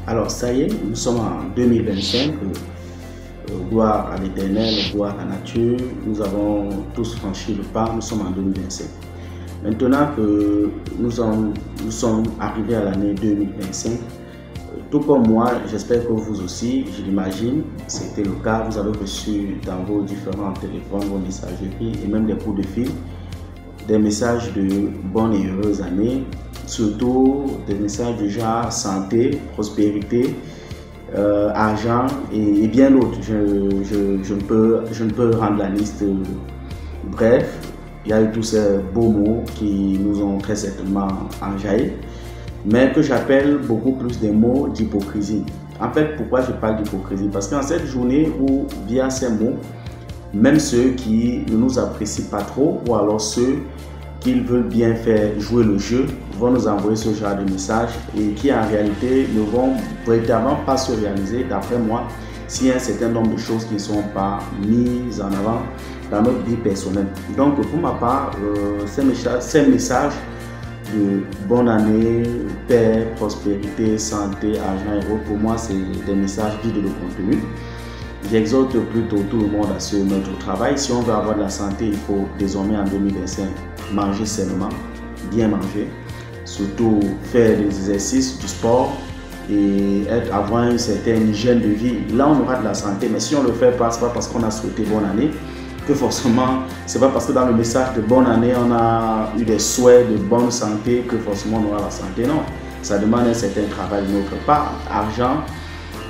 Alors ça y est, nous sommes en 2025, gloire à l'Éternel, gloire à la nature, nous avons tous franchi le pas, nous sommes en 2025. Maintenant que nous sommes arrivés à l'année 2025, tout comme moi, j'espère que vous aussi, je l'imagine, c'était le cas, vous avez reçu dans vos différents téléphones, vos messageries et même des coups de fil, des messages de bonne et heureuse année, surtout des messages du genre santé, prospérité, argent et bien d'autres. Je ne peux rendre la liste bref. Il y a eu tous ces beaux mots qui nous ont très certainement enjaillés, mais que j'appelle beaucoup plus des mots d'hypocrisie. En fait, pourquoi je parle d'hypocrisie? Parce qu'en cette journée où, via ces mots, même ceux qui ne nous apprécient pas trop, ou alors ceux qui veulent bien faire jouer le jeu, vont nous envoyer ce genre de messages et qui en réalité ne vont véritablement pas se réaliser, d'après moi, s'il y a un certain nombre de choses qui ne sont pas mises en avant dans notre vie personnelle. Donc pour ma part, ces messages de bonne année, paix, prospérité, santé, argent et autres, pour moi c'est des messages vides de contenu. J'exhorte plutôt tout le monde à se mettre au travail. Si on veut avoir de la santé, il faut désormais en 2025 manger sainement, bien manger, surtout faire des exercices, du sport et avoir une certaine hygiène de vie. Là, on aura de la santé, mais si on ne le fait pas, ce n'est pas parce qu'on a souhaité bonne année que forcément, c'est pas parce que dans le message de bonne année, on a eu des souhaits de bonne santé que forcément on aura la santé. Non, ça demande un certain travail de notre part. Argent,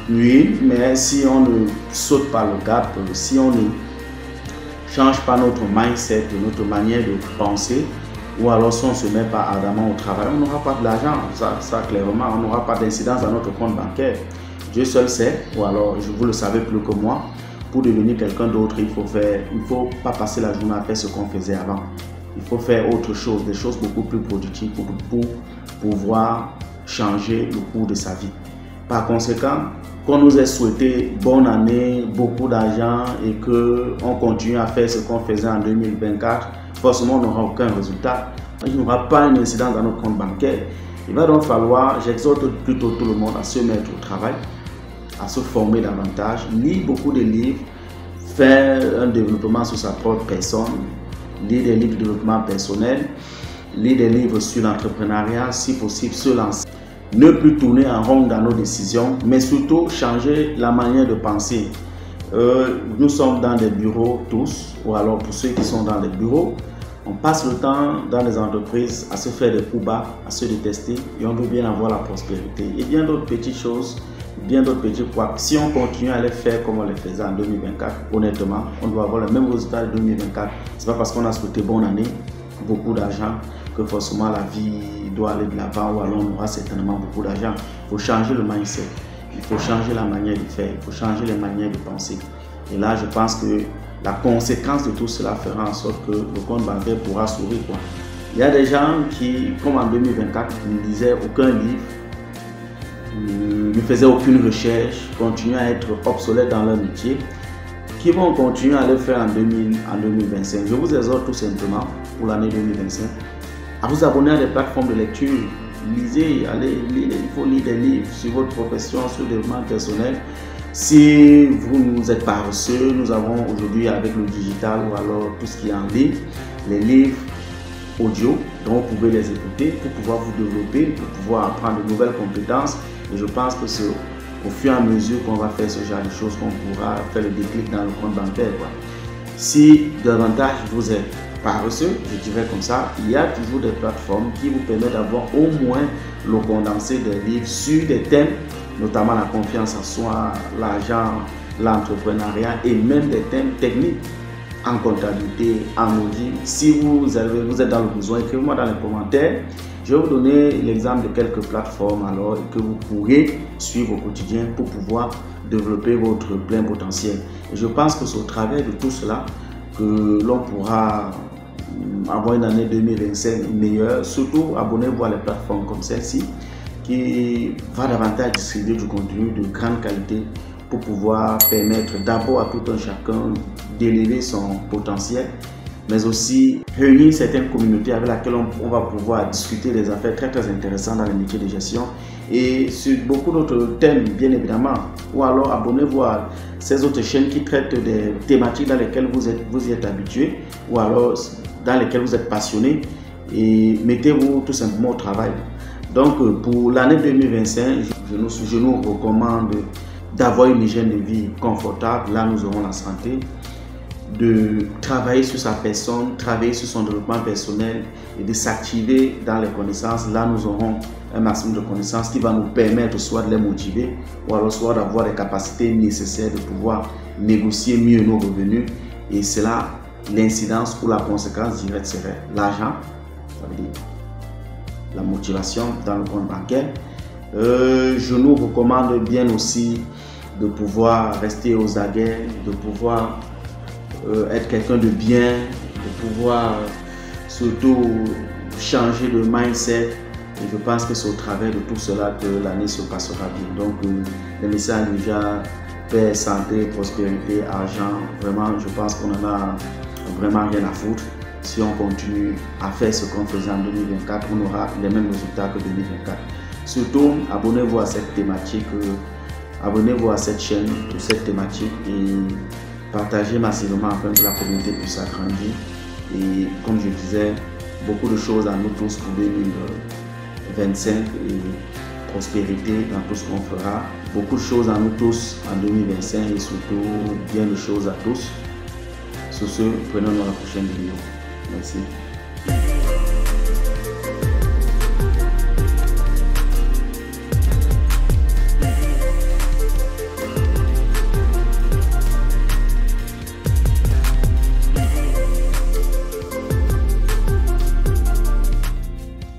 oui, mais si on ne saute pas le gap, si on ne change pas notre mindset, notre manière de penser, ou alors si on ne se met pas ardemment au travail, on n'aura pas de l'argent, ça clairement, on n'aura pas d'incidence dans notre compte bancaire. Dieu seul sait, ou alors vous le savez plus que moi, pour devenir quelqu'un d'autre, il faut pas passer la journée à faire ce qu'on faisait avant. Il faut faire autre chose, des choses beaucoup plus productives pour pouvoir changer le cours de sa vie. Par conséquent, qu'on nous ait souhaité bonne année, beaucoup d'argent et qu'on continue à faire ce qu'on faisait en 2024, forcément on n'aura aucun résultat. Il n'y aura pas une incidence dans notre compte bancaire. Il va donc falloir, j'exhorte plutôt tout le monde à se mettre au travail, à se former davantage, lire beaucoup de livres, faire un développement sur sa propre personne, lire des livres de développement personnel, lire des livres sur l'entrepreneuriat, si possible se lancer. Ne plus tourner en rond dans nos décisions, mais surtout changer la manière de penser. Nous sommes dans des bureaux tous, ou alors pour ceux qui sont dans des bureaux, on passe le temps dans les entreprises à se faire des coups bas, à se détester et on veut bien avoir la prospérité. Et bien d'autres petites choses, bien d'autres petits points. Si on continue à les faire comme on les faisait en 2024, honnêtement, on doit avoir le même résultat de 2024. Ce n'est pas parce qu'on a souhaité bonne année, beaucoup d'argent, que forcément la vie doit aller de l'avant ou alors on aura certainement beaucoup d'argent. Il faut changer le mindset, il faut changer la manière de faire, il faut changer les manières de penser. Et là, je pense que la conséquence de tout cela fera en sorte que le compte bancaire pourra sourire, quoi. Il y a des gens qui, comme en 2024, ne lisaient aucun livre, ne faisaient aucune recherche, continuaient à être obsolètes dans leur métier, qui vont continuer à le faire en 2025. Je vous exhorte tout simplement pour l'année 2025 à vous abonner à des plateformes de lecture. Lisez, allez lire, il faut lire des livres sur votre profession, sur le développement personnel. Si vous êtes paresseux, nous avons aujourd'hui avec le digital ou alors tout ce qui est en ligne, les livres audio, donc vous pouvez les écouter pour pouvoir vous développer, pour pouvoir apprendre de nouvelles compétences. Et je pense que c'est au fur et à mesure qu'on va faire ce genre de choses qu'on pourra faire le déclic dans le compte bancaire, quoi. Si davantage vous êtes paresseux, je dirais comme ça, il y a toujours des plateformes qui vous permettent d'avoir au moins le condensé des livres sur des thèmes, notamment la confiance en soi, l'argent, l'entrepreneuriat et même des thèmes techniques en comptabilité, en audit. Si vous êtes dans le besoin, écrivez-moi dans les commentaires. Je vais vous donner l'exemple de quelques plateformes alors que vous pourrez suivre au quotidien pour pouvoir développer votre plein potentiel. Et je pense que c'est au travers de tout cela que l'on pourra avoir une année 2025 meilleure. Surtout, abonnez-vous à les plateformes comme celle-ci qui va davantage distribuer du contenu de grande qualité pour pouvoir permettre d'abord à tout un chacun d'élever son potentiel, mais aussi réunir certaines communautés avec lesquelles on va pouvoir discuter des affaires très intéressantes dans les métiers de gestion et sur beaucoup d'autres thèmes, bien évidemment. Ou alors abonnez-vous à ces autres chaînes qui traitent des thématiques dans lesquelles vous y êtes habitué, ou alors dans lesquelles vous êtes passionné, et mettez-vous tout simplement au travail. Donc pour l'année 2025, je nous recommande d'avoir une hygiène de vie confortable. Là, nous aurons la santé, de travailler sur sa personne, travailler sur son développement personnel et de s'activer dans les connaissances. Là, nous aurons un maximum de connaissances qui va nous permettre soit de les motiver ou alors soit d'avoir les capacités nécessaires de pouvoir négocier mieux nos revenus. Et c'est là l'incidence ou la conséquence directe serait l'argent, ça veut dire la motivation dans le compte bancaire. Je nous recommande bien aussi de pouvoir rester aux aguets, de pouvoir être quelqu'un de bien, de pouvoir surtout changer de mindset. Et je pense que c'est au travers de tout cela que l'année se passera bien. Donc les messages déjà paix, santé, prospérité, argent, vraiment je pense qu'on en a vraiment rien à foutre. Si on continue à faire ce qu'on faisait en 2024, on aura les mêmes résultats que 2024. Surtout, abonnez-vous à cette thématique, abonnez-vous à cette chaîne pour cette thématique et partagez massivement afin que la communauté puisse s'agrandir. Et comme je disais, beaucoup de choses à nous tous pour 2025 et prospérité dans tout ce qu'on fera. Beaucoup de choses à nous tous en 2025 et surtout bien de choses à tous. Sur ce, prenons-nous la prochaine vidéo. Merci.